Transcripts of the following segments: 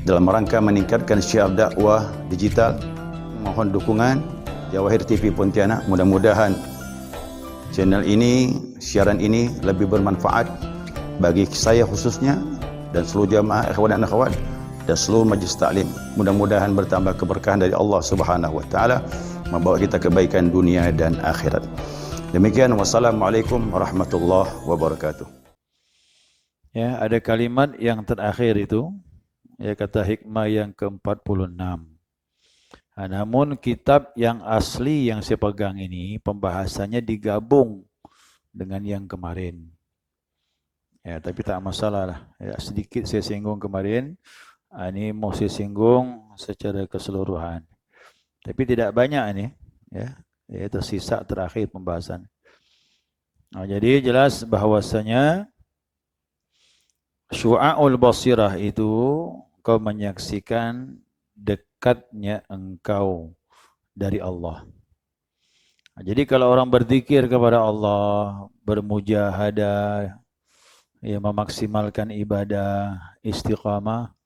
dalam rangka meningkatkan syiar dakwah digital. Mohon dukungan Jawahir TV Pontianak. Mudah-mudahan channel ini, siaran ini lebih bermanfaat bagi saya khususnya dan seluruh jamaah ikhwan dan akhwat dan seluruh majlis taklim. Mudah-mudahan bertambah keberkahan dari Allah Subhanahu wa taala, membawa kita kebaikan dunia dan akhirat. Demikian, wassalamualaikum warahmatullahi wabarakatuh. Ya, ada kalimat yang terakhir itu, ya, kata hikmah yang ke-46. Namun kitab yang asli yang saya pegang ini pembahasannya digabung dengan yang kemarin. Ya, tapi tak masalah lah. Ya, sedikit saya singgung kemarin. Ini mau saya singgung secara keseluruhan. Tapi tidak banyak ini. Ya, tersisa terakhir pembahasan. Jadi jelas bahwasanya syu'aul basirah itu kau menyaksikan dekatnya engkau dari Allah. Jadi kalau orang berzikir kepada Allah, bermujahadah, ya, memaksimalkan ibadah, istiqamah,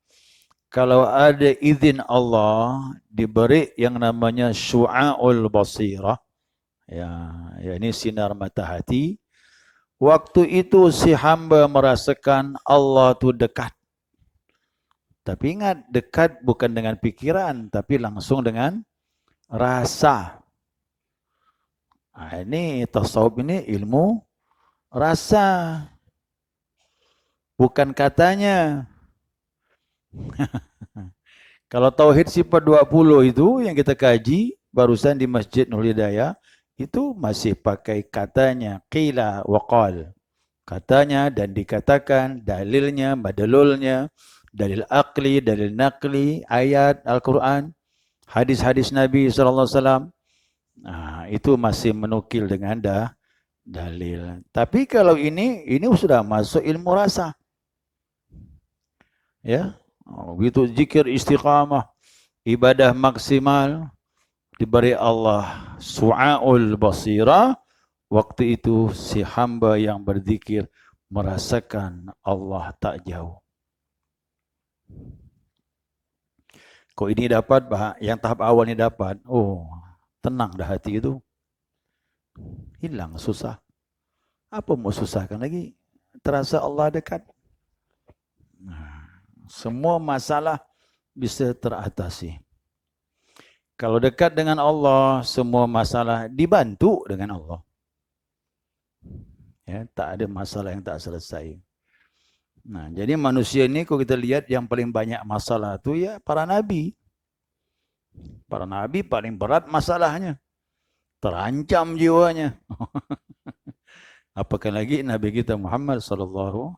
kalau ada izin Allah, diberi yang namanya syu'aul basirah, ya ini sinar mata hati. Waktu itu si hamba merasakan Allah itu dekat. Tapi ingat, dekat bukan dengan pikiran, tapi langsung dengan rasa. Ini tasawuf ini ilmu rasa. Bukan katanya. Kalau tauhid sifat 20 itu yang kita kaji barusan di Masjid Nur Hidayah, itu masih pakai katanya, qila wa qal. Katanya dan dikatakan, dalilnya, madalulnya, dalil akli, dalil nakli, ayat Al-Quran, hadis-hadis Nabi SAW. Nah, itu masih menukil dengan dalil. Tapi kalau ini sudah masuk ilmu rasa. Ya, begitu zikir istiqamah, ibadah maksimal, diberi Allah su'aul basira. Waktu itu si hamba yang berzikir merasakan Allah tak jauh. Kok ini dapat, yang tahap awal ini dapat, oh tenang dah hati itu. Hilang susah. Apa mau susahkan lagi? Terasa Allah dekat. Nah, semua masalah bisa teratasi. Kalau dekat dengan Allah, semua masalah dibantu dengan Allah. Ya, tak ada masalah yang tak selesai. Nah, jadi manusia ini kalau kita lihat yang paling banyak masalah itu ya para nabi. Para nabi paling berat masalahnya. Terancam jiwanya. Apakah lagi Nabi kita Muhammad sallallahu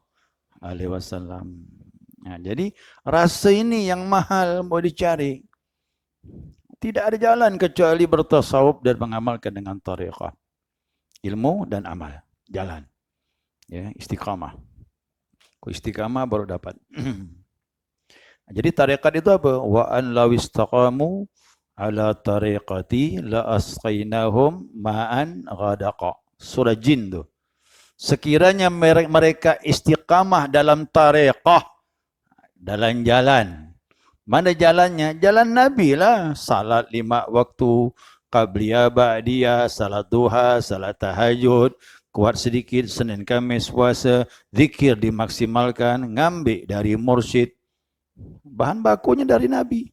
alaihi wasallam. Nah, jadi rasa ini yang mahal mau dicari. Tidak ada jalan kecuali bertasawuf dan mengamalkan dengan tariqah. Ilmu dan amal. Jalan. Ya, istiqamah. Kau istiqamah baru dapat. Jadi tariqat itu apa? Wa an law istaqamu ala tariqati la asqainahum ma'an ghadaqa. Surah Jin tu. Sekiranya mereka istiqamah dalam tariqah, dalam jalan. Mana jalannya? Jalan Nabi lah. Salat 5 waktu, qabliyah, ba'diyah, salat duha, salat tahajud, kuat sedikit, Senin, Kamis, puasa, zikir dimaksimalkan, ngambil dari mursyid. Bahan bakunya dari Nabi.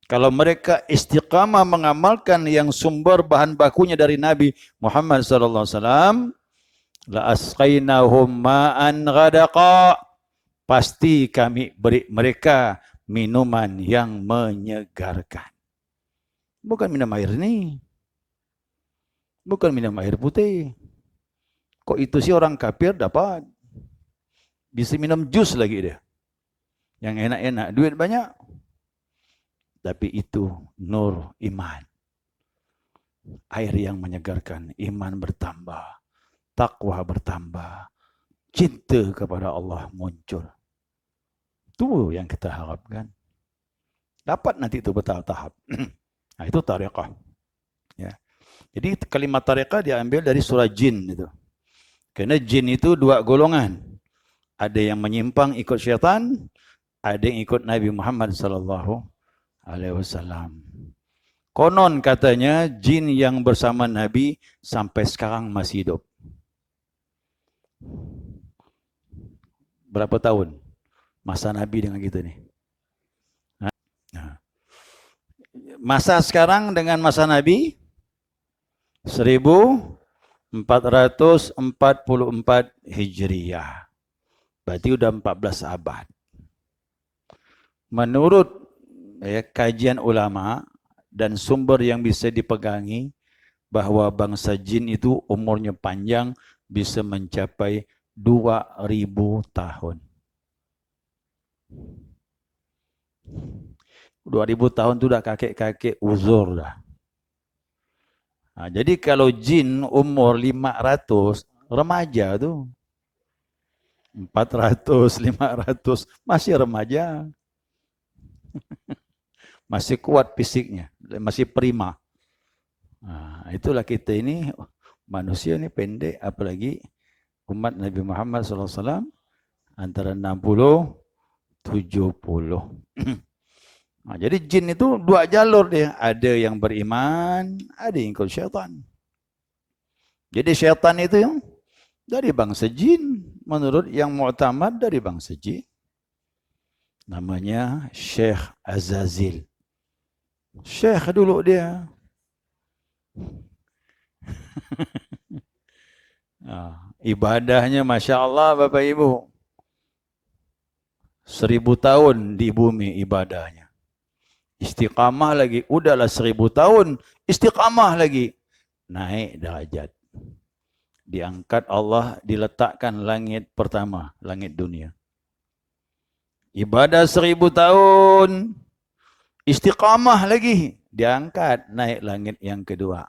Kalau mereka istiqamah mengamalkan yang sumber bahan bakunya dari Nabi Muhammad sallallahu alaihi wasallam, la asqainahum ma'an ghadaqa. Pasti kami beri mereka minuman yang menyegarkan. Bukan minum air ni. Bukan minum air putih. Kok itu sih orang kafir dapat? Bisa minum jus lagi dia. Yang enak-enak, duit banyak. Tapi itu nur iman. Air yang menyegarkan, iman bertambah, takwa bertambah, cinta kepada Allah muncul. Itu yang kita harapkan. Dapat nanti itu bertahap-tahap. Nah, itu tariqah. Ya. Jadi kalimat tariqah diambil dari surah Jin itu. Karena jin itu 2 golongan. Ada yang menyimpang ikut syaitan, ada yang ikut Nabi Muhammad sallallahu alaihi wasallam. Konon katanya jin yang bersama Nabi sampai sekarang masih hidup. Berapa tahun masa Nabi dengan kita ni? Masa sekarang dengan masa Nabi 1444 Hijriah. Berarti sudah 14 abad. Menurut kajian ulama dan sumber yang bisa dipegangi bahawa bangsa jin itu umurnya panjang bisa mencapai 2000 tahun. 2000 tahun tu dah kakek-kakek uzur dah. Jadi kalau jin umur 500, remaja tu. 400, 500, masih remaja. Masih kuat fisiknya, masih prima. Itulah kita ini, manusia ni pendek, apalagi umat Nabi Muhammad SAW antara 60, 70. Jadi jin itu dua jalur dia. Ada yang beriman, ada yang ikut syaitan. Jadi syaitan itu yang dari bangsa jin. Menurut yang mu'tamad dari bangsa jin. Namanya Syekh Azazil. Syekh dulu dia. Ibadahnya Masya Allah Bapak Ibu. 1000 tahun di bumi ibadahnya. Istiqamah lagi, udahlah 1000 tahun, istiqamah lagi. Naik derajat. Diangkat Allah, diletakkan langit pertama, langit dunia. Ibadah 1000 tahun, istiqamah lagi. Diangkat, naik langit yang kedua.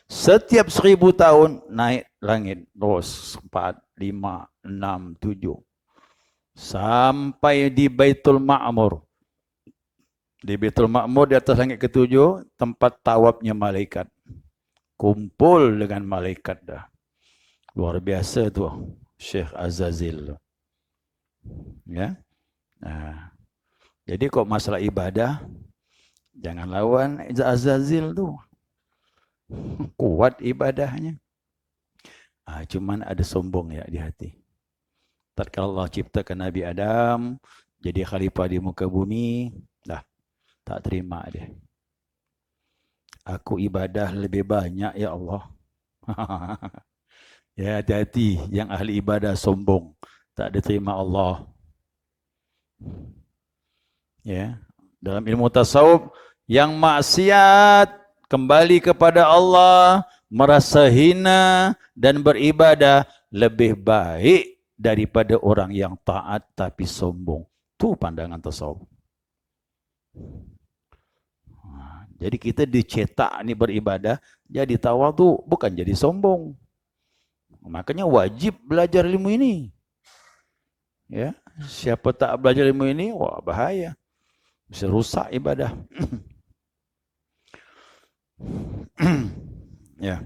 Setiap 1000 tahun, naik langit. Terus, 4, 5, 6, 7. Sampai di Baitul Ma'mur. Di Baitul Ma'mur di atas langit ketujuh, tempat tawafnya malaikat. Kumpul dengan malaikat dah. Luar biasa tu Syekh Azazil. Ya. Jadi kok masalah ibadah, jangan lawan Azazil tu. Kuat ibadahnya. Cuman ada sombong ya di hati. Tatkala Allah ciptakan Nabi Adam, jadi khalifah di muka bumi, dah. Tak terima dia. Aku ibadah lebih banyak ya Allah. Ya hati-hati yang ahli ibadah sombong. Tak diterima Allah. Ya, dalam ilmu tasawuf yang maksiat kembali kepada Allah, merasa hina dan beribadah lebih baik daripada orang yang taat tapi sombong. Tu pandangan tasawuf. Jadi kita dicetak ni beribadah, jadi tawadhu, bukan jadi sombong. Makanya wajib belajar ilmu ini. Ya, siapa tak belajar ilmu ini, wah bahaya. Bisa rusak ibadah. Ya.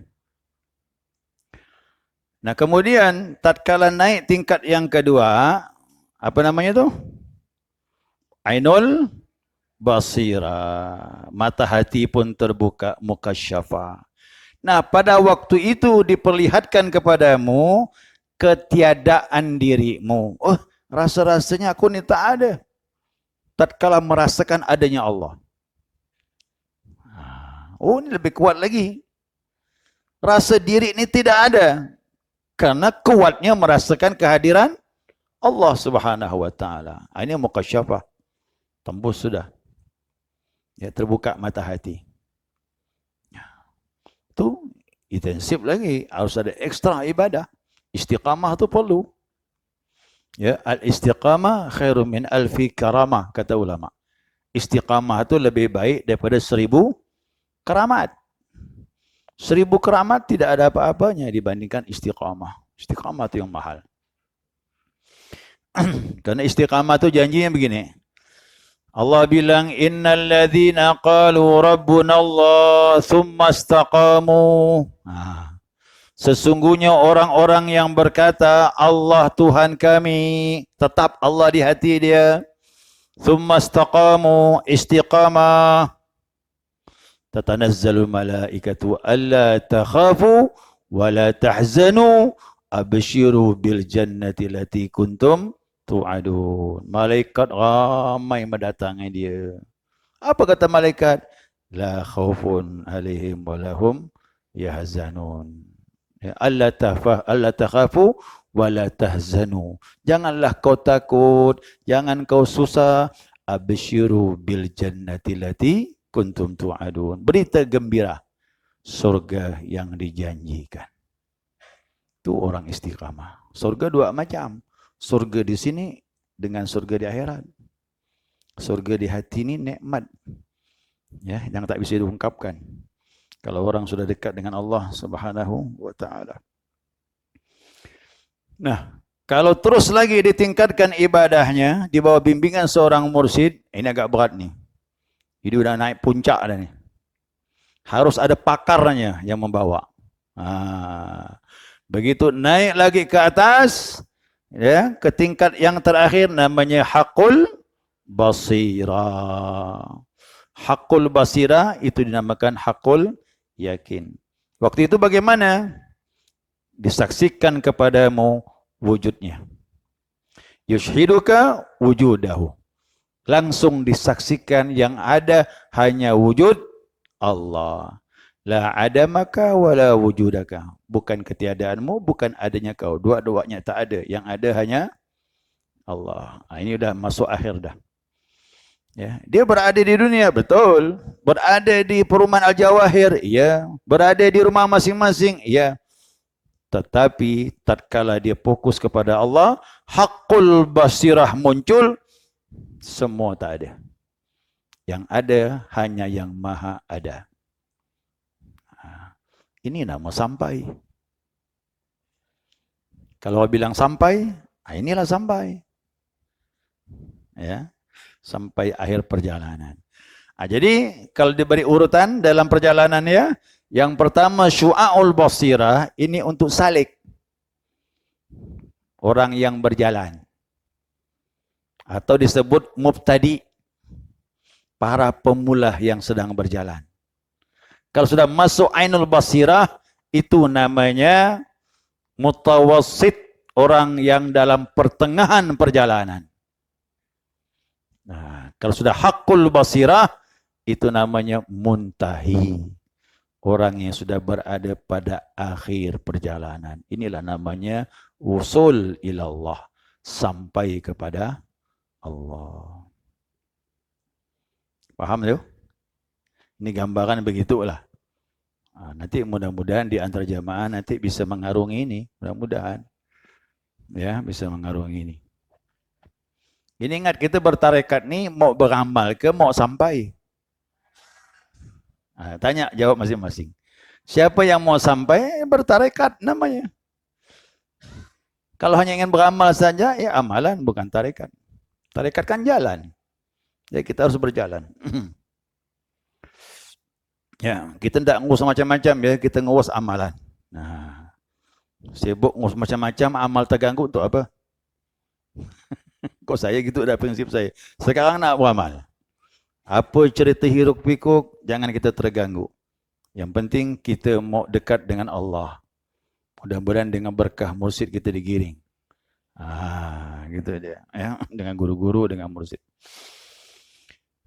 Nah, kemudian tatkala naik tingkat yang kedua, apa namanya tu? Ainul basira, mata hati pun terbuka, mukasyafa. Nah, pada waktu itu diperlihatkan kepadamu ketiadaan dirimu. Oh, rasa-rasanya aku ni tak ada. Tatkala merasakan adanya Allah. Oh, ini lebih kuat lagi. Rasa diri ini tidak ada. Karena kuatnya merasakan kehadiran Allah Subhanahu wa taala. Ini mukasyafa. Tembus sudah. Ya, terbuka mata hati. Itu intensif lagi. Harus ada ekstra ibadah. Istiqamah itu perlu. Ya, al-istiqamah khairum min alfi karamah, kata ulama. Istiqamah itu lebih baik daripada 1000 keramat. 1000 keramat tidak ada apa-apanya dibandingkan istiqamah. Istiqamah itu yang mahal. Karena istiqamah itu janjinya begini. Allah bilang innal ladzina qalu rabbuna Allah tsumma istaqamu. Sesungguhnya orang-orang yang berkata Allah Tuhan kami, tetap Allah di hati dia. thumma istaqamu istiqamah, tatanazzalu malaikatu alla takhafu wa la tahzanu abshiru bil jannati lati kuntum tu'adun. Malaikat ramai mendatangi dia. Apa kata malaikat? La khaufun alaihim wa lahum yahzanun. Ya, alla takhafu wa la tahzanu. Janganlah kau takut, jangan kau susah. Abshiru bil jannati lati kuntum tu'adun. Berita gembira surga yang dijanjikan. Itu orang istiqamah. Surga dua macam. Surga di sini dengan surga di akhirat. Surga di hati ini nikmat, ya, yang tak bisa diungkapkan kalau orang sudah dekat dengan Allah Subhanahu wa taala. Nah, kalau terus lagi ditingkatkan ibadahnya di bawah bimbingan seorang mursyid, ini agak berat nih. Ini udah naik puncak dah nih. Harus ada pakarnya yang membawa. Begitu naik lagi ke atas, ya, ke tingkat yang terakhir namanya haqqul basirah. Haqqul basirah itu dinamakan haqqul yakin. Waktu itu bagaimana? Disaksikan kepadamu wujudnya. Yushhiduka wujudahu. Langsung disaksikan yang ada hanya wujud Allah. La adamaka wala wujudaka. Bukan ketiadaanmu, bukan adanya kau. Dua-duanya tak ada. Yang ada hanya Allah. Ini udah masuk akhir dah. Ya, dia berada di dunia, betul. Berada di perumahan Al-Jawahir, ya. Berada di rumah masing-masing, ya. Tetapi tatkala dia fokus kepada Allah, haqqul basirah muncul, semua tak ada. Yang ada hanya yang maha ada. Ini nama sampai. Kalau bilang sampai, inilah sampai. Ya. Sampai akhir perjalanan. Jadi kalau diberi urutan dalam perjalanannya, yang pertama syu'aul basirah, ini untuk salik. Orang yang berjalan. Atau disebut mubtadi. Para pemula yang sedang berjalan. Kalau sudah masuk ainul basirah, itu namanya mutawassit, orang yang dalam pertengahan perjalanan. Nah, kalau sudah haqqul basirah, itu namanya muntahi. Orang yang sudah berada pada akhir perjalanan. Inilah namanya usul ilallah. Sampai kepada Allah. Paham tu? Ini gambaran begitulah. Nanti mudah-mudahan di antara jamaah nanti bisa mengarungi ini. Mudah-mudahan. Ya, bisa mengarungi ini. Ini ingat, kita bertarekat ni mau beramal ke mau sampai? Tanya, jawab masing-masing. Siapa yang mau sampai, bertarekat namanya. Kalau hanya ingin beramal saja, ya amalan bukan tarekat. Tarekat kan jalan. Jadi kita harus berjalan. Ya, kita tidak ngurus macam-macam ya, kita ngurus amalan. Nah, sibuk ngurus macam-macam, amal terganggu untuk apa? Kok saya gitu dah prinsip saya. Sekarang nak beramal. Apa cerita hiruk pikuk, jangan kita terganggu. Yang penting kita mau dekat dengan Allah. Mudah-mudahan dengan berkah mursyid kita digiring. Gitu dia. Ya, dengan guru-guru, dengan mursyid.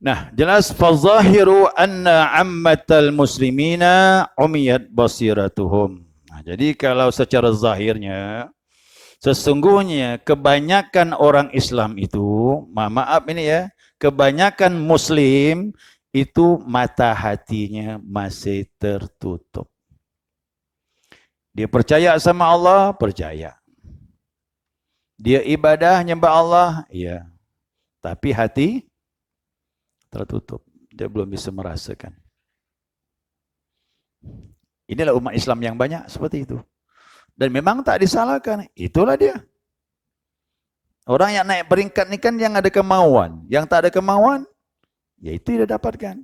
Nah, jelas fazahiru anna ammatal muslimina umiyat basiratuhum. Nah, jadi kalau secara zahirnya, sesungguhnya kebanyakan orang Islam itu, maaf ini ya, kebanyakan Muslim itu mata hatinya masih tertutup. Dia percaya sama Allah, percaya. Dia ibadah, nyembah Allah, iya. Tapi hati tertutup. Dia belum bisa merasakan. Inilah umat Islam yang banyak seperti itu. Dan memang tak disalahkan. Itulah dia. Orang yang naik peringkat ni kan yang ada kemauan. Yang tak ada kemauan, ya itu dia dapatkan.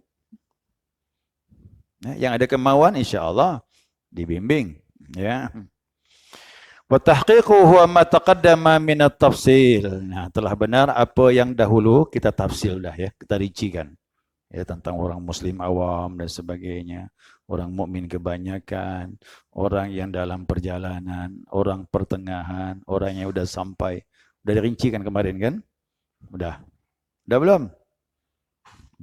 Yang ada kemauan, insya Allah dibimbing. Ya. Wa tahqiqu huwa ma taqaddama min at-tafsil. Nah, telah benar apa yang dahulu kita tafsil dah ya, kita rincikan. Ya, tentang orang muslim awam dan sebagainya, orang mukmin kebanyakan, orang yang dalam perjalanan, orang pertengahan, orang yang sudah sampai. Sudah dirincikan kemarin kan? Udah. Udah belum?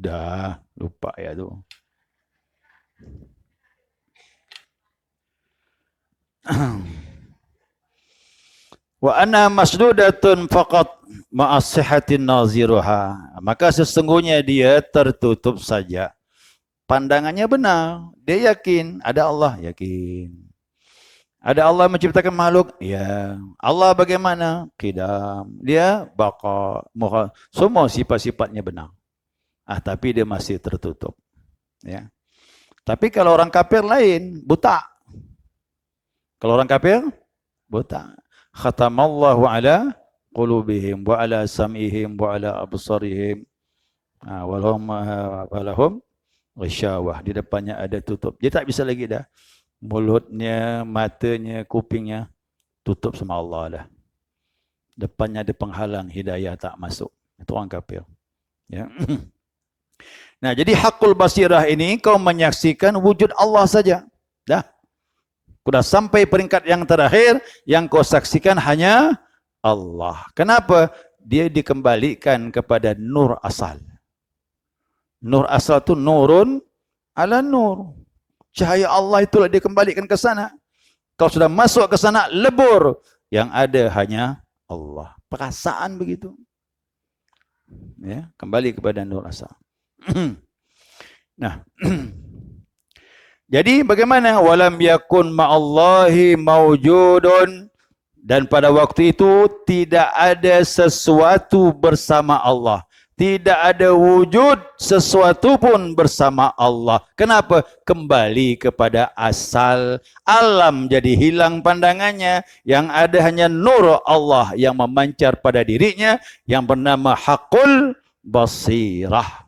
Udah, lupa ya tu. Wa anna masdudatun faqat ma'as-sihhatin naziruha. Maka sesungguhnya dia tertutup saja. Pandangannya benar. Dia yakin ada Allah, yakin. Ada Allah menciptakan makhluk? Ya. Allah bagaimana? Qidam. Dia baqa, semua sifat-sifatnya benar. Tapi dia masih tertutup. Ya. Tapi kalau orang kafir lain, buta. Kalau orang kafir, buta. Khatamallahu ala qulubihim wa ala sam'ihim wa ala absarihim walahum ghisyawah. Di depannya ada tutup. Dia tak bisa lagi dah. Mulutnya, matanya, kupingnya tutup sama Allah dah. Depannya ada penghalang, hidayah tak masuk. Itu orang kafir. Ya. Nah, jadi hakul basirah ini kau menyaksikan wujud Allah saja. Dah. Sudah sampai peringkat yang terakhir, yang kau saksikan hanya Allah. Kenapa? Dia dikembalikan kepada nur asal. Nur asal itu nurun ala nur. Cahaya Allah itulah dikembalikan ke sana. Kau sudah masuk ke sana, lebur. Yang ada hanya Allah. Perasaan begitu. Ya, kembali kepada nur asal. Nah, jadi bagaimana? Walam yakun ma'allahi mawjudun. Dan pada waktu itu tidak ada sesuatu bersama Allah. Tidak ada wujud sesuatu pun bersama Allah. Kenapa? Kembali kepada asal. Alam jadi hilang pandangannya. Yang ada hanya nur Allah yang memancar pada dirinya. Yang bernama Haqqul Basirah.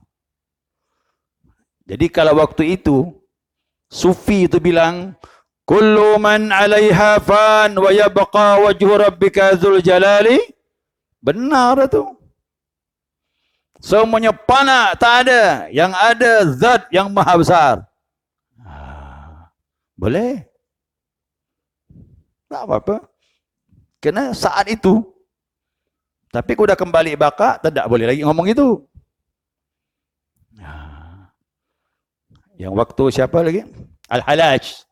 Jadi kalau waktu itu Sufi itu bilang, kullu man 'alaiha fan wa yabqa wajhu rabbika dzul jalali. Benar itu. Semuanya fana, tak ada. Yang ada zat yang maha besar. Boleh. Tak apa-apa. Kena saat itu. Tapi kalau dah kembali baka, tak boleh lagi ngomong itu. Yang waktu siapa lagi? Al-Halaj.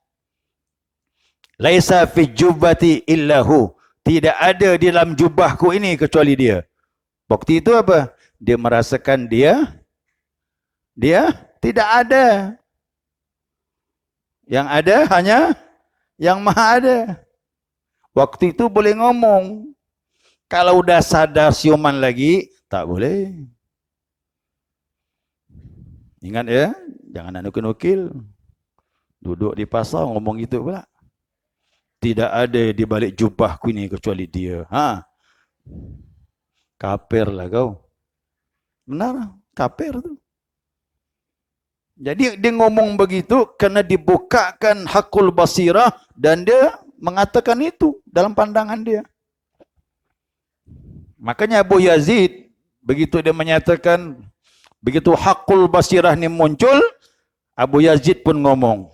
Laisa fi jubbati illahu. Tidak ada di dalam jubahku ini kecuali dia. Waktu itu apa? Dia merasakan dia tidak ada. Yang ada hanya yang maha ada. Waktu itu boleh ngomong. Kalau udah sadar siuman lagi, tak boleh. Ingat ya, jangan nak nukil-nukil. Duduk di pasar ngomong gitu pula. Tidak ada di balik jubahku ini kecuali dia. Kafir lah kau. Benar, kafir tu. Jadi dia ngomong begitu kerana dibukakan hakul basirah dan dia mengatakan itu dalam pandangan dia. Makanya Abu Yazid begitu dia menyatakan, begitu hakul basirah ni muncul, Abu Yazid pun ngomong,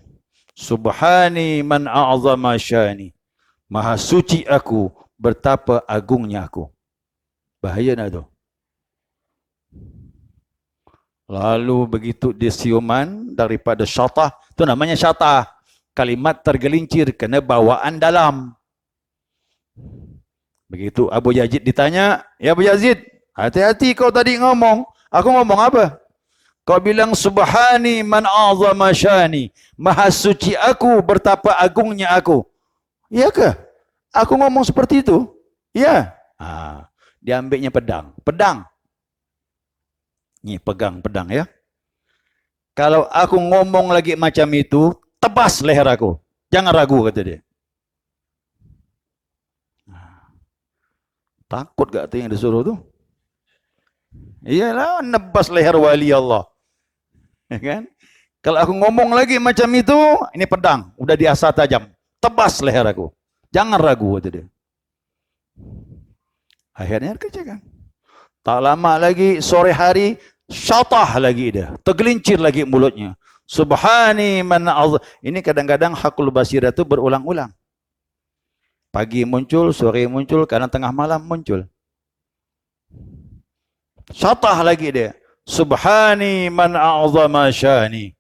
Subhani man a'zama syani. Maha suci aku, betapa agungnya aku. Bahaya nak tu. Lalu begitu dia siuman daripada syatah, tu namanya syatah. Kalimat tergelincir kena bawaan dalam. Begitu Abu Yazid ditanya, ya Abu Yazid, hati-hati kau tadi ngomong. Aku ngomong apa? Kau bilang Subhani man a'zama syani. Maha suci aku, betapa agungnya aku. Iyakah? Aku ngomong seperti itu? Ya. Dia ambilnya pedang. Pedang. Ni pegang pedang ya. Kalau aku ngomong lagi macam itu, tebas leher aku. Jangan ragu, kata dia. Takut gak tu yang disuruh tu? Iyalah, nebas leher wali Allah. Ya kan? Kalau aku ngomong lagi macam itu, ini pedang, udah diasah tajam. Tebas leher aku. Jangan ragu, kata dia. Akhirnya kerjakan. Tak lama lagi, sore hari, syatah lagi dia. Tergelincir lagi mulutnya. Subhani man ini kadang-kadang hakul basirah itu berulang-ulang. Pagi muncul, sore muncul, kadang tengah malam muncul. Syatah lagi dia. Subhani man a'zama syani.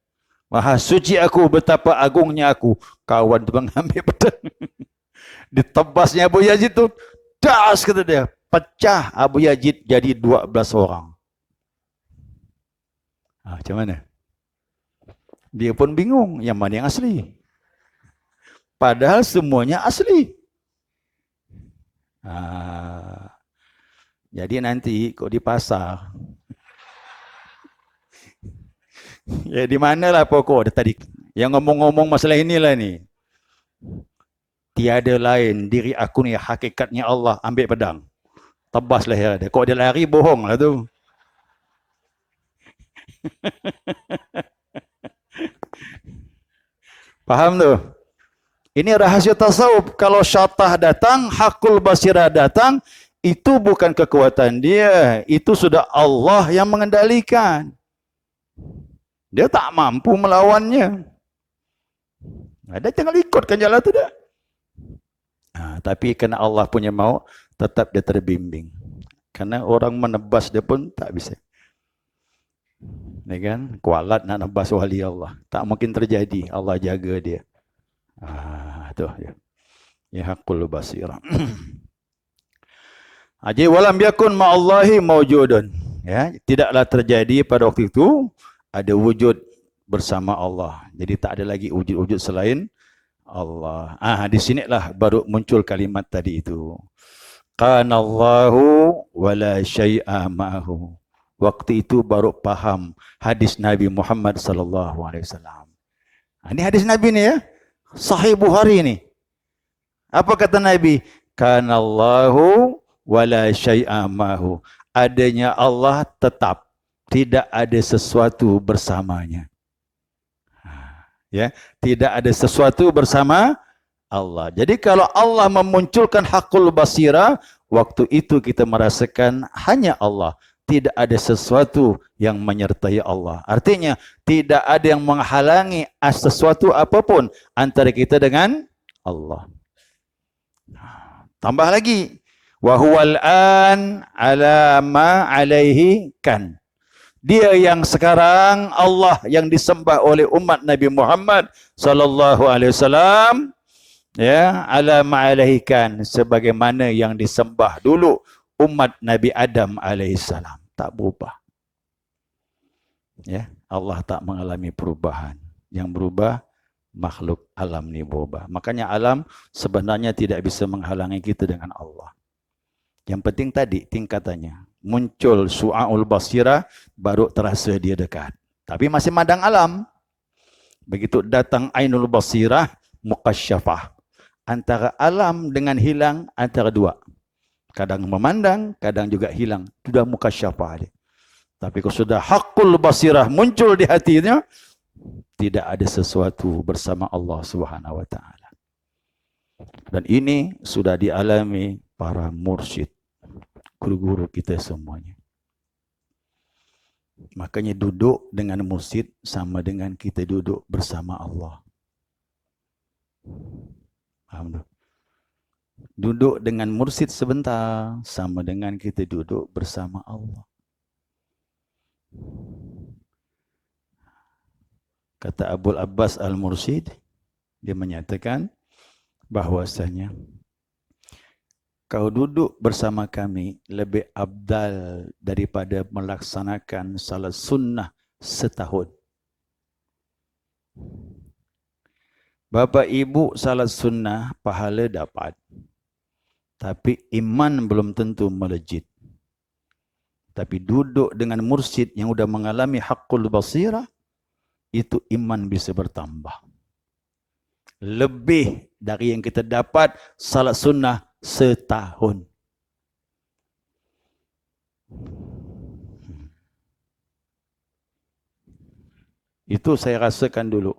Maha suci aku, betapa agungnya aku. Kawan tu mengambil pedang. Ditebasnya Abu Yazid tu, das kata dia. Pecah Abu Yazid jadi 12 orang. Macam mana? Dia pun bingung, yang mana yang asli? Padahal semuanya asli. Jadi nanti kau di pasar, ya di manalah pokok tadi yang ngomong-ngomong masalah inilah ni. Tiada lain diri aku ni hakikatnya Allah, ambil pedang. Tebas leher dia. Kok dia lari, bohong lah tu. Faham tu? Ini rahasia tasawuf. Kalau syatah datang, hakul basirah datang, itu bukan kekuatan dia. Itu sudah Allah yang mengendalikan. Dia tak mampu melawannya. Dia jangan ikutkan jalan tu dah. Tapi kerana Allah punya mau, tetap dia terbimbing. Karena orang menebas dia pun tak bisa. Ya kan? Kualat nak nebas wali Allah. Tak mungkin terjadi. Allah jaga dia. Tu ya. Ya haqqul basirah. Jadi walam yakun ma'allahi mawjudun. Ya, tidaklah terjadi pada waktu itu ada wujud bersama Allah. Jadi tak ada lagi wujud-wujud selain Allah. Di sinilah baru muncul kalimat tadi itu. Qanallahu wala syai'a ma'ahu. Waktu itu baru faham hadis Nabi Muhammad sallallahu alaihi wasallam. Ini hadis Nabi ni ya. Sahih Bukhari ni. Apa kata Nabi? Kanallahu wala syai'a ma'ahu. Adanya Allah tetap, tidak ada sesuatu bersamanya. Ya, tidak ada sesuatu bersama Allah. Jadi kalau Allah memunculkan hakul basirah, waktu itu kita merasakan hanya Allah. Tidak ada sesuatu yang menyertai Allah. Artinya, tidak ada yang menghalangi sesuatu apapun antara kita dengan Allah. Tambah lagi. Wahuwal an ala ma alaihi kan. Dia yang sekarang Allah yang disembah oleh umat Nabi Muhammad sallallahu alaihi wasallam, ya, ala ma alaihi kan, sebagaimana yang disembah dulu umat Nabi Adam alaihissalam. Tak berubah. Ya, Allah tak mengalami perubahan. Yang berubah makhluk alam ni berubah. Makanya alam sebenarnya tidak bisa menghalangi kita dengan Allah. Yang penting tadi tingkatannya. Muncul su'aul basirah, baru terasa dia dekat. Tapi masih madang alam. Begitu datang ainul basirah, muqasyafah. Antara alam dengan hilang, antara dua. Kadang memandang, kadang juga hilang. Sudah muqasyafah dia. Tapi kalau sudah hakul basirah muncul di hatinya, tidak ada sesuatu bersama Allah Subhanahu wa taala. Dan ini sudah dialami para mursyid, guru-guru kita semuanya. Makanya duduk dengan mursyid sama dengan kita duduk bersama Allah. Paham tak? Duduk dengan mursyid sebentar sama dengan kita duduk bersama Allah. Kata Abul Abbas Al-Mursyid, dia menyatakan bahwasanya kau duduk bersama kami lebih abdal daripada melaksanakan salat sunnah setahun. Bapa ibu salat sunnah pahala dapat. Tapi iman belum tentu melejit. Tapi duduk dengan mursyid yang sudah mengalami haqqul basirah, itu iman bisa bertambah. Lebih dari yang kita dapat salat sunnah setahun. Itu saya rasakan dulu.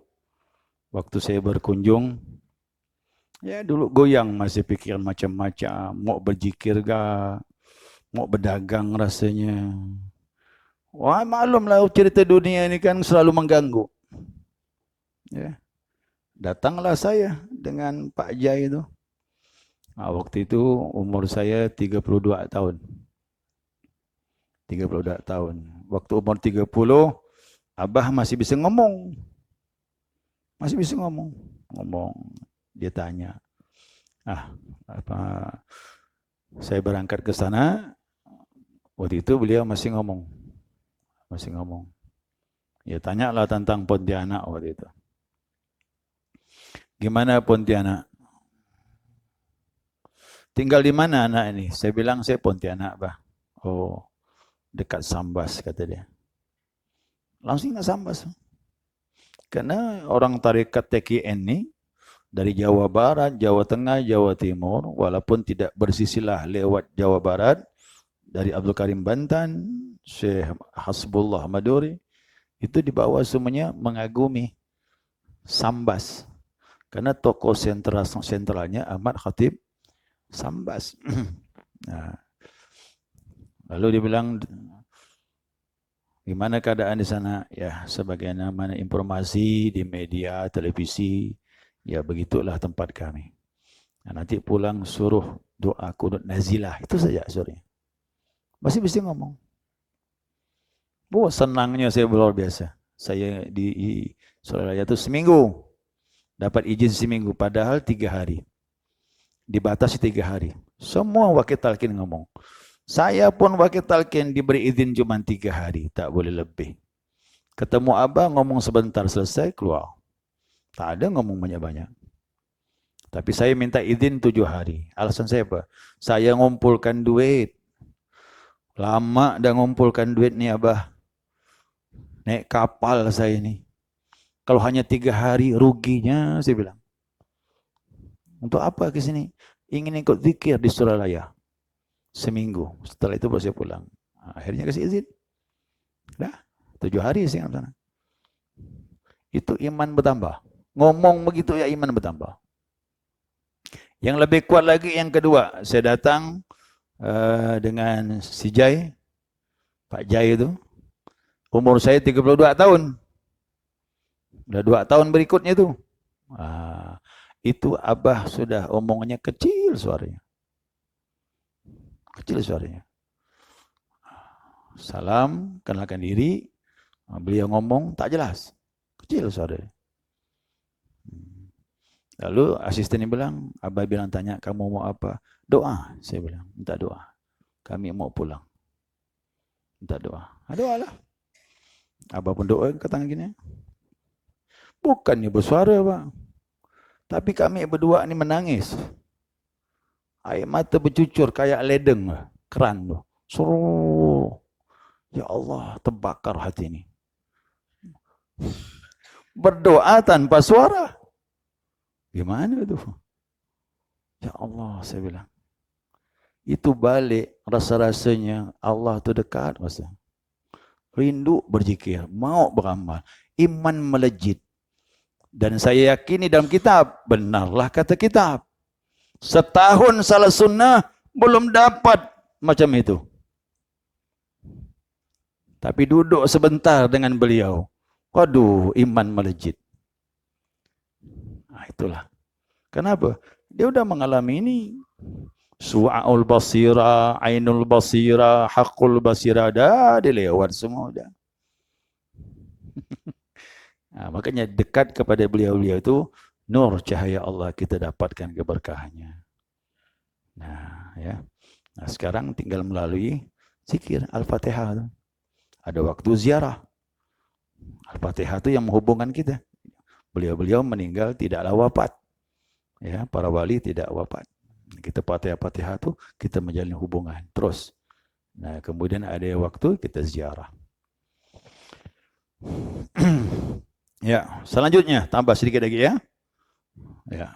Waktu saya berkunjung Ya dulu goyang masih pikiran macam-macam. Mau berzikir kah? Mau berdagang rasanya. Wah maklumlah cerita dunia ini kan selalu mengganggu. Ya. Datanglah saya dengan Pak Jai itu. Waktu itu umur saya 32 tahun. 32 tahun. Waktu umur 30, Abah masih bisa ngomong. Masih bisa ngomong. Ngomong. Dia tanya. Saya berangkat ke sana. Waktu itu beliau masih ngomong. Masih ngomong. Ya tanyalah tentang Pontianak waktu itu. Gimana Pontianak? Tinggal di mana anak ini? Saya bilang saya Pontianak, Bah. Oh, dekat Sambas, kata dia. Langsung ke Sambas. Karena orang tarekat TKN ini dari Jawa Barat, Jawa Tengah, Jawa Timur, walaupun tidak bersisilah lewat Jawa Barat, dari Abdul Karim Bantan, Syekh Hasbullah Maduri, itu di bawah semuanya mengagumi Sambas. Karena tokoh sentralnya Ahmad Khatib Sambas. Nah, lalu dia bilang, gimana keadaan di sana? Ya, sebagaimana informasi di media, televisi, ya begitulah tempat kami. Nah, nanti pulang suruh doa kunut nazilah, itu saja suruhnya. Masih bisa ngomong. Senangnya saya luar biasa. Saya di Surabaya itu seminggu. Dapat izin seminggu, padahal 3 hari. Dibatasi 3 hari. Semua wakil talqin ngomong. Saya pun wakil talqin diberi izin cuma 3 hari. Tak boleh lebih. Ketemu Abah ngomong sebentar, selesai keluar. Tak ada ngomong banyak-banyak. Tapi saya minta izin 7 hari. Alasan saya apa? Saya ngumpulkan duit. Lama dah ngumpulkan duit ni Abah. Naik kapal saya ni. Kalau hanya 3 hari ruginya, saya bilang. Untuk apa ke sini? Ingin ikut zikir di Suralaya. Seminggu. Setelah itu baru saya pulang. Akhirnya kasih izin. Dah, 7 hari saya ke sana. Itu iman bertambah. Ngomong begitu ya iman bertambah. Yang lebih kuat lagi yang kedua. Saya datang dengan si Jai. Pak Jai itu. Umur saya 32 tahun. Sudah 2 tahun berikutnya itu. Itu Abah sudah omongnya kecil suaranya. Kecil suaranya. Salam, kenalkan diri. Beliau ngomong tak jelas. Kecil suaranya. Lalu asistennya bilang, Abah bilang tanya, kamu mau apa? Doa. Saya bilang, minta doa. Kami mau pulang. Minta doa. Doalah. Abah pun doa ke tangan gini. Bukan bersuara, Pak. Tapi kami berdua ni menangis. Air mata bercucur kayak ledeng. Keran tu. Suruh. Ya Allah, terbakar hati ini. Berdoa tanpa suara. Gimana itu? Ya Allah, saya bilang. Itu balik rasa-rasanya Allah tu dekat. Masa. Rindu berzikir, mau beramal, iman melejit. Dan saya yakini dalam kitab, benarlah kata kitab. Setahun salah sunnah, belum dapat macam itu. Tapi duduk sebentar dengan beliau. Waduh, iman melejit. Itulah. Kenapa? Dia sudah mengalami ini. Su'aul basira, ainul basira, haqqul basira, dah dilewat semua dah. Makanya dekat kepada beliau-beliau itu nur cahaya Allah, kita dapatkan keberkahannya. Nah, ya. Nah, sekarang tinggal melalui zikir Al-Fatihah. Ada waktu ziarah. Al-Fatihah itu yang menghubungkan kita. Beliau-beliau meninggal tidaklah wafat. Ya, para wali tidak wafat. Kita Fatihah tu kita menjalin hubungan terus. Nah, kemudian ada waktu kita ziarah. Ya, selanjutnya tambah sedikit lagi ya. Ya.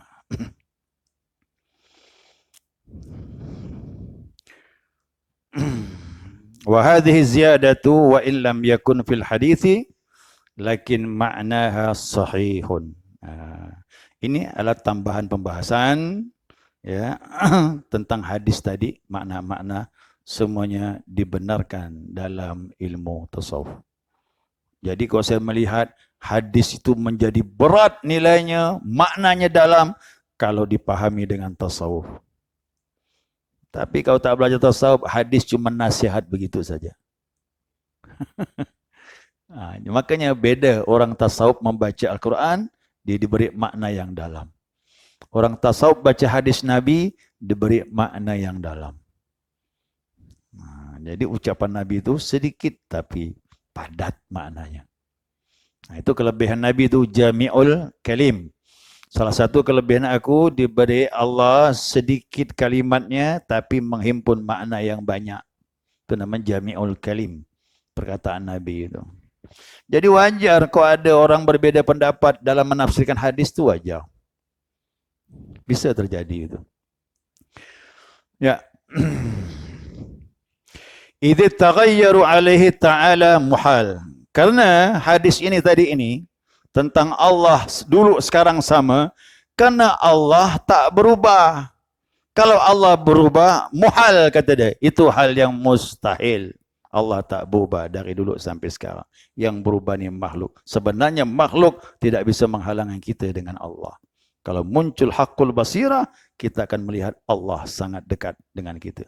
Wa hadhihi ziyadatu wa illam yakun fil hadithi lakin ma'naha sahihun. Ini adalah tambahan pembahasan ya tentang hadis tadi, makna-makna semuanya dibenarkan dalam ilmu tasawuf. Jadi kalau saya melihat hadis itu menjadi berat nilainya, maknanya dalam kalau dipahami dengan tasawuf. Tapi kalau tak belajar tasawuf, hadis cuma nasihat begitu saja. Makanya beda orang tasawuf membaca Al-Quran, dia diberi makna yang dalam. Orang tasawuf baca hadis Nabi, diberi makna yang dalam. Jadi ucapan Nabi itu sedikit tapi padat maknanya. Itu kelebihan Nabi itu jami'ul kalim. Salah satu kelebihan aku, diberi Allah sedikit kalimatnya tapi menghimpun makna yang banyak. Itu namanya jami'ul kalim. Perkataan Nabi itu. Jadi wajar kalau ada orang berbeda pendapat dalam menafsirkan hadis itu wajar. Bisa terjadi itu. Ya. Idh taghayyaru alaihi ta'ala muhal. Karena hadis ini tadi ini tentang Allah dulu sekarang sama, karena Allah tak berubah. Kalau Allah berubah, muhal kata dia. Itu hal yang mustahil. Allah tak berubah dari dulu sampai sekarang. Yang berubah ni makhluk. Sebenarnya makhluk tidak bisa menghalangi kita dengan Allah. Kalau muncul haqqul basirah, kita akan melihat Allah sangat dekat dengan kita.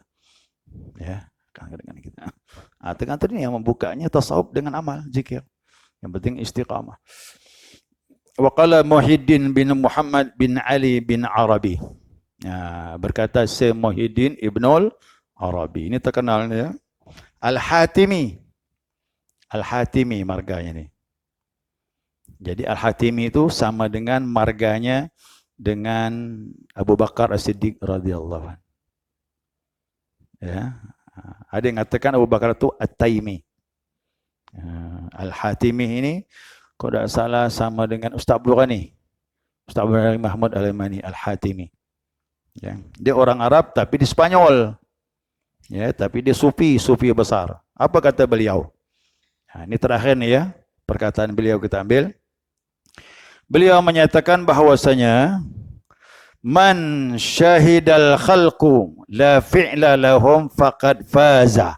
Ya, dengan kita. Tergantung ini yang membukanya tasawuf dengan amal, zikir. Yang penting istiqamah. Wa qala Muhyiddin bin Muhammad bin Ali bin Arabi. Berkata Syekh Muhyiddin Ibnul Arabi. Ini terkenal ya. Al-Hatimi. Al-Hatimi marganya ni. Jadi Al-Hatimi itu sama dengan marganya dengan Abu Bakar As-Siddiq radhiyallahu anhu. Ya. Ada yang mengatakan Abu Bakar itu At-Taimi. Al-Hatimi ini kalau tidak salah sama dengan Ustaz Abdul Ghani. Ustaz Abdul Ghani Mahmud Al-Yamani Al-Hatimi. Ya. Dia orang Arab tapi di Spanyol. Ya, tapi dia sufi besar. Apa kata beliau? Ini terakhir nih ya, perkataan beliau kita ambil. Beliau menyatakan bahwasanya man syahidal khalqu la fi'la lahum faqad faza.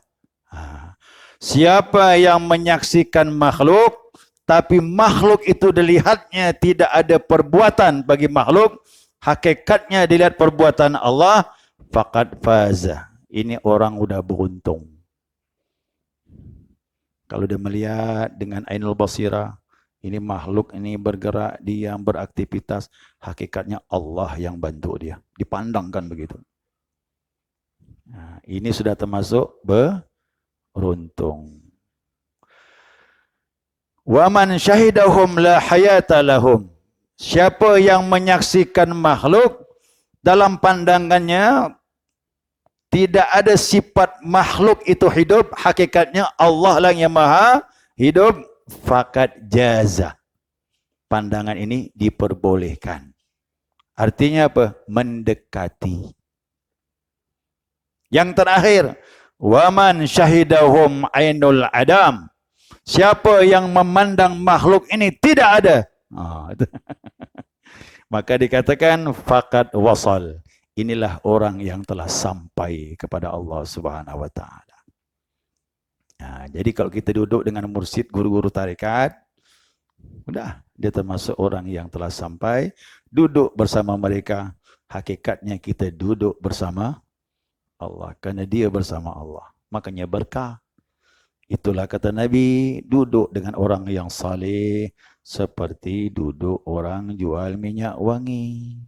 Siapa yang menyaksikan makhluk tapi makhluk itu dilihatnya tidak ada perbuatan bagi makhluk, hakikatnya dilihat perbuatan Allah, faqad faza. Ini orang udah beruntung. Kalau dia melihat dengan ainul basirah, ini makhluk ini bergerak, dia yang beraktivitas, hakikatnya Allah yang bantu dia. Dipandangkan begitu. Ini sudah termasuk beruntung. Wa man syahidahum la hayata lahum. Siapa yang menyaksikan makhluk dalam pandangannya tidak ada sifat makhluk itu hidup, hakikatnya Allah lah yang maha hidup, faqad jaza. Pandangan ini diperbolehkan. Artinya apa? Mendekati. Yang terakhir, waman syahidahum ainul adam. Siapa yang memandang makhluk ini tidak ada. Maka dikatakan faqad wasal. Inilah orang yang telah sampai kepada Allah Subhanahu wa taala. Jadi kalau kita duduk dengan mursyid, guru-guru tarekat, sudah dia termasuk orang yang telah sampai, duduk bersama mereka, hakikatnya kita duduk bersama Allah karena dia bersama Allah. Makanya berkah. Itulah kata Nabi, duduk dengan orang yang saleh seperti duduk orang jual minyak wangi.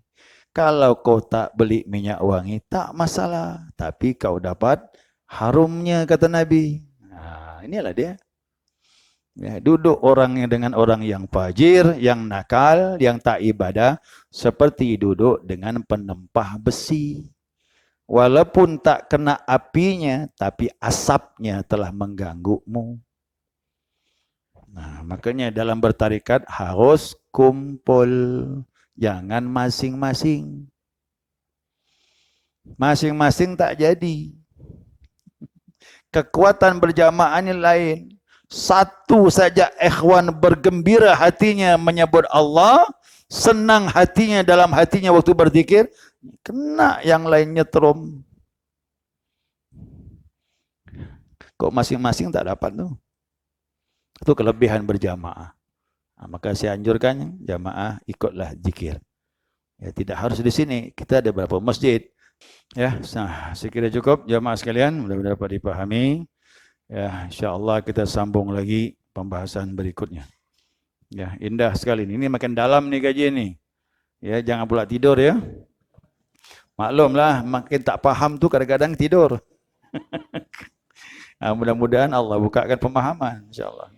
Kalau kau tak beli minyak wangi, tak masalah. Tapi kau dapat harumnya, kata Nabi. Inilah dia. Ya, duduk orangnya dengan orang yang fajir, yang nakal, yang tak ibadah, seperti duduk dengan penempah besi. Walaupun tak kena apinya, tapi asapnya telah mengganggumu. Makanya dalam bertarikat harus kumpul. Jangan masing-masing. Masing-masing tak jadi. Kekuatan berjamaah ini lain. Satu saja ikhwan bergembira hatinya menyebut Allah, senang hatinya dalam hatinya waktu berzikir, kena yang lainnya nyetrum. Kok masing-masing tak dapat tuh? Itu kelebihan berjamaah. Maka saya anjurkan jamaah ikutlah zikir. Ya, tidak harus di sini. Kita ada beberapa masjid. Ya, saya kira cukup jamaah sekalian, mudah-mudahan dapat dipahami. Ya, insya-Allah kita sambung lagi pembahasan berikutnya. Ya, indah sekali. Ini makin dalam nih kajian nih. Ya, jangan pula tidur ya. Maklumlah, makin tak paham tuh kadang-kadang tidur. Mudah-mudahan Allah bukakan pemahaman, insya-Allah.